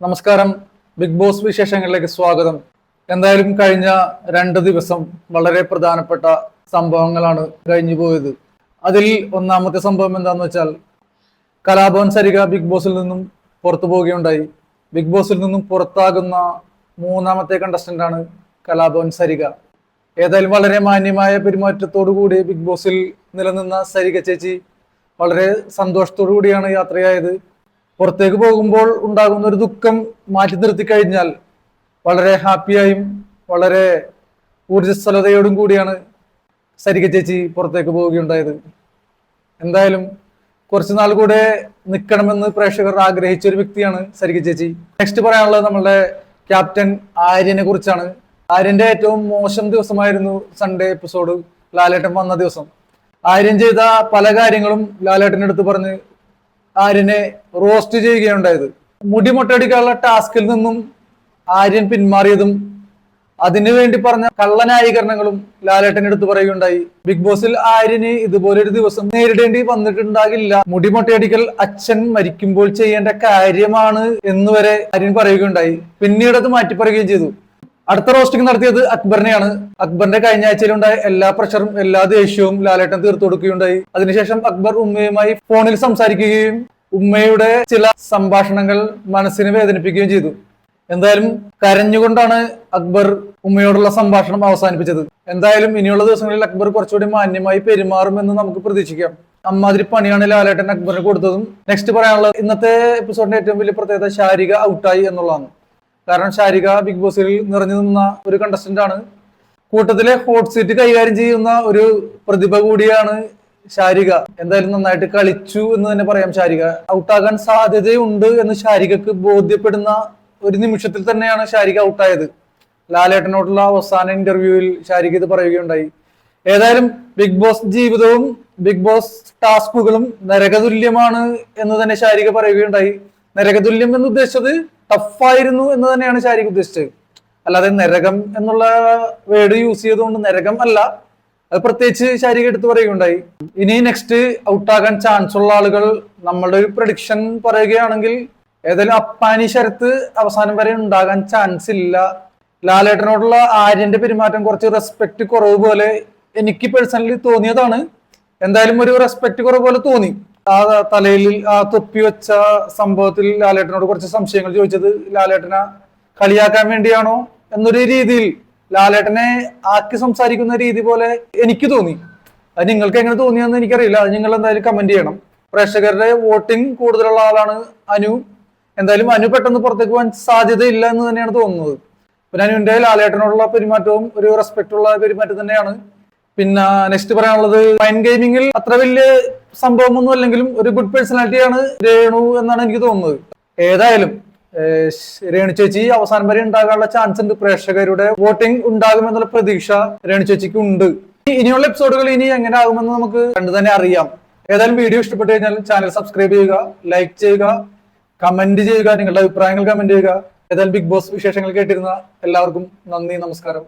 നമസ്കാരം. Big boss വിശേഷങ്ങളിലേക്ക് സ്വാഗതം. എന്തായാലും കഴിഞ്ഞ 2 ദിവസം വളരെ പ്രധാനപ്പെട്ട സംഭവങ്ങളാണ് കഴിഞ്ഞു പോയത്. അതിൽ ഒന്നാമത്തെ സംഭവം എന്താണെന്ന് വെച്ചാൽ കലാഭവൻ സരിക ബിഗ് ബോസിൽ നിന്നും പുറത്തു പോവുകയുണ്ടായി. ബിഗ് ബോസിൽ നിന്നും പുറത്താകുന്ന 3ാമത്തെ കണ്ടസ്റ്റന്റ് ആണ് കലാഭവൻ സരിക. ഏതായാലും വളരെ മാന്യമായ പെരുമാറ്റത്തോടു കൂടി ബിഗ് ബോസിൽ നിലനിന്ന സരിക ചേച്ചി വളരെ സന്തോഷത്തോടു കൂടിയാണ് യാത്രയായത്. പുറത്തേക്ക് പോകുമ്പോൾ ഉണ്ടാകുന്ന ഒരു ദുഃഖം മാറ്റി നിർത്തി കഴിഞ്ഞാൽ വളരെ ഹാപ്പിയായും വളരെ ഊർജ്ജസ്വലതയോടും കൂടിയാണ് സരിക ചേച്ചി പുറത്തേക്ക് പോവുകയുണ്ടായത്. എന്തായാലും കുറച്ചു നാൾ കൂടെ നിൽക്കണമെന്ന് പ്രേക്ഷകർ ആഗ്രഹിച്ച ഒരു വ്യക്തിയാണ് സരിക ചേച്ചി. നെക്സ്റ്റ് പറയാനുള്ളത് നമ്മളുടെ ക്യാപ്റ്റൻ ആര്യനെ കുറിച്ചാണ്. ആര്യന്റെ ഏറ്റവും മോശം ദിവസമായിരുന്നു സൺഡേ എപ്പിസോഡ്, ലാലേട്ടൻ വന്ന ദിവസം. ആര്യൻ ചെയ്ത പല കാര്യങ്ങളും ലാലേട്ടൻ്റെ അടുത്ത് പറഞ്ഞ് ആര്യനെ റോസ്റ്റ് ചെയ്യുകയുണ്ടായത്. മുടി മൊട്ടയടിക്കാനുള്ള ടാസ്കിൽ നിന്നും ആര്യൻ പിന്മാറിയതും അതിനുവേണ്ടി പറഞ്ഞ കള്ളന്യായീകരണങ്ങളും ലാലേട്ടൻ എടുത്ത് പറയുകയുണ്ടായി. ബിഗ് ബോസിൽ ആര്യന് ഇതുപോലൊരു ദിവസം നേരിടേണ്ടി വന്നിട്ടുണ്ടാകില്ല. മുടി മൊട്ടയടിക്കൽ അച്ഛൻ മരിക്കുമ്പോൾ ചെയ്യേണ്ട കാര്യമാണ് എന്നുവരെ ആര്യൻ പറയുകയുണ്ടായി. പിന്നീട് അത് മാറ്റി പറയുകയും ചെയ്തു. അടുത്ത റോസ്റ്റിംഗ് നടത്തിയത് അക്ബറിനെയാണ്. അക്ബറിന്റെ കഴിഞ്ഞ ആഴ്ചയിലുണ്ടായ എല്ലാ പ്രഷറും എല്ലാ ദേഷ്യവും ലാലേട്ടൻ തീർത്തു കൊടുക്കുകയുണ്ടായി. അതിനുശേഷം അക്ബർ ഉമ്മയുമായി ഫോണിൽ സംസാരിക്കുകയും ഉമ്മയുടെ ചില സംഭാഷണങ്ങൾ മനസ്സിനെ വേദനിപ്പിക്കുകയും ചെയ്തു. എന്തായാലും കരഞ്ഞുകൊണ്ടാണ് അക്ബർ ഉമ്മയോടുള്ള സംഭാഷണം അവസാനിപ്പിച്ചത്. എന്തായാലും ഇനിയുള്ള ദിവസങ്ങളിൽ അക്ബർ കുറച്ചുകൂടി മാന്യമായി പെരുമാറുമെന്ന് നമുക്ക് പ്രതീക്ഷിക്കാം. അമ്മാതിരി പണിയാണ് ലാലേട്ടൻ അക്ബറിന് കൊടുത്തതും. നെക്സ്റ്റ് പറയാനുള്ളത് ഇന്നത്തെ എപ്പിസോഡിന്റെ ഏറ്റവും വലിയ പ്രത്യേകത ശാരിക ഔട്ടായി എന്നുള്ളതാണ്. കാരണം ശാരിക ബിഗ് ബോസിൽ നിറഞ്ഞു നിന്ന ഒരു കണ്ടസ്റ്റന്റ് ആണ്. കൂട്ടത്തിലെ ഹോട്ട് സീറ്റ് കൈകാര്യം ചെയ്യുന്ന ഒരു പ്രതിഭ കൂടിയാണ് ശാരിക. എന്തായാലും നന്നായിട്ട് കളിച്ചു എന്ന് തന്നെ പറയാം. ശാരിക ഔട്ടാകാൻ സാധ്യതയുണ്ട് എന്ന് ശാരികക്ക് ബോധ്യപ്പെടുന്ന ഒരു നിമിഷത്തിൽ തന്നെയാണ് ശാരിക ഔട്ടായത്. ലാലേട്ടനോടുള്ള അവസാന ഇന്റർവ്യൂവിൽ ശാരിക ഇത് പറയുകയുണ്ടായി. ഏതായാലും ബിഗ് ബോസ് ജീവിതവും ബിഗ് ബോസ് ടാസ്കുകളും നരകതുല്യമാണ് എന്ന് തന്നെ ശാരിക പറയുകയുണ്ടായി. നരകതുല്യം എന്ന് ഉദ്ദേശിച്ചത് ടഫായിരുന്നു എന്ന് തന്നെയാണ് ശാരിക ഉദ്ദേശിച്ചത്. അല്ലാതെ നരകം എന്നുള്ള വേർഡ് യൂസ് ചെയ്തുകൊണ്ട് നരകം അല്ല, അത് പ്രത്യേകിച്ച് ശാരിക എടുത്ത് പറയുകയുണ്ടായി. ഇനി നെക്സ്റ്റ് ഔട്ടാകാൻ ചാൻസ് ഉള്ള ആളുകൾ നമ്മളുടെ ഒരു പ്രഡിക്ഷൻ പറയുകയാണെങ്കിൽ ഏതായാലും അപ്പാനി ശരത്ത് അവസാനം വരെ ഉണ്ടാകാൻ ചാൻസ് ഇല്ല. ലാലേട്ടനോടുള്ള ആര്യന്റെ പെരുമാറ്റം കുറച്ച് റെസ്പെക്ട് കുറവ് പോലെ എനിക്ക് പേഴ്സണലി തോന്നിയതാണ്. എന്തായാലും ഒരു റെസ്പെക്ട് കുറവ് പോലെ തോന്നി. ആ തലയിൽ ആ തൊപ്പി വെച്ച സംഭവത്തിൽ ലാലേട്ടനോട് കുറച്ച് സംശയങ്ങൾ ചോദിച്ചത് ലാലേട്ടനെ കളിയാക്കാൻ വേണ്ടിയാണോ എന്നൊരു രീതിയിൽ ലാലേട്ടനെ ആക്കി സംസാരിക്കുന്ന രീതി പോലെ എനിക്ക് തോന്നി. അത് നിങ്ങൾക്ക് എങ്ങനെ തോന്നിയെന്ന് എനിക്കറിയില്ല. അത് നിങ്ങൾ എന്തായാലും കമന്റ് ചെയ്യണം. പ്രേക്ഷകരുടെ വോട്ടിംഗ് കൂടുതലുള്ള ആളാണ് അനു. എന്തായാലും അനു പെട്ടെന്ന് പുറത്തേക്ക് പോകാൻ സാധ്യതയില്ല എന്ന് തന്നെയാണ് തോന്നുന്നത്. പിന്നെ അനുവിന്റെ ലാലേട്ടനോടുള്ള പെരുമാറ്റവും ഒരു റെസ്പെക്ട് ഉള്ള പെരുമാറ്റം തന്നെയാണ്. പിന്നെ നെക്സ്റ്റ് പറയാനുള്ളത് മൈൻഡ് ഗെയിമിങ്ങിൽ അത്ര വലിയ സംഭവമൊന്നും അല്ലെങ്കിലും ഒരു ഗുഡ് പേഴ്സണാലിറ്റിയാണ് രേണു എന്നാണ് എനിക്ക് തോന്നുന്നത്. ഏതായാലും രേണു ചേച്ചി അവസാനം വരെ ഉണ്ടാകാനുള്ള ചാൻസ് ഉണ്ട്. പ്രേക്ഷകരുടെ വോട്ടിംഗ് ഉണ്ടാകുമെന്നുള്ള പ്രതീക്ഷ രേണു ചേച്ചിക്ക് ഉണ്ട്. ഇനിയുള്ള എപ്പിസോഡുകൾ ഇനി എങ്ങനെ ആകുമെന്ന് നമുക്ക് കണ്ടു തന്നെ അറിയാം. ഏതായാലും വീഡിയോ ഇഷ്ടപ്പെട്ടു കഴിഞ്ഞാൽ ചാനൽ സബ്സ്ക്രൈബ് ചെയ്യുക, ലൈക്ക് ചെയ്യുക, കമന്റ് ചെയ്യുക, നിങ്ങളുടെ അഭിപ്രായങ്ങൾ കമന്റ് ചെയ്യുക. ഏതായാലും ബിഗ് ബോസ് വിശേഷങ്ങൾ കേട്ടിരുന്ന എല്ലാവർക്കും നന്ദി, നമസ്കാരം.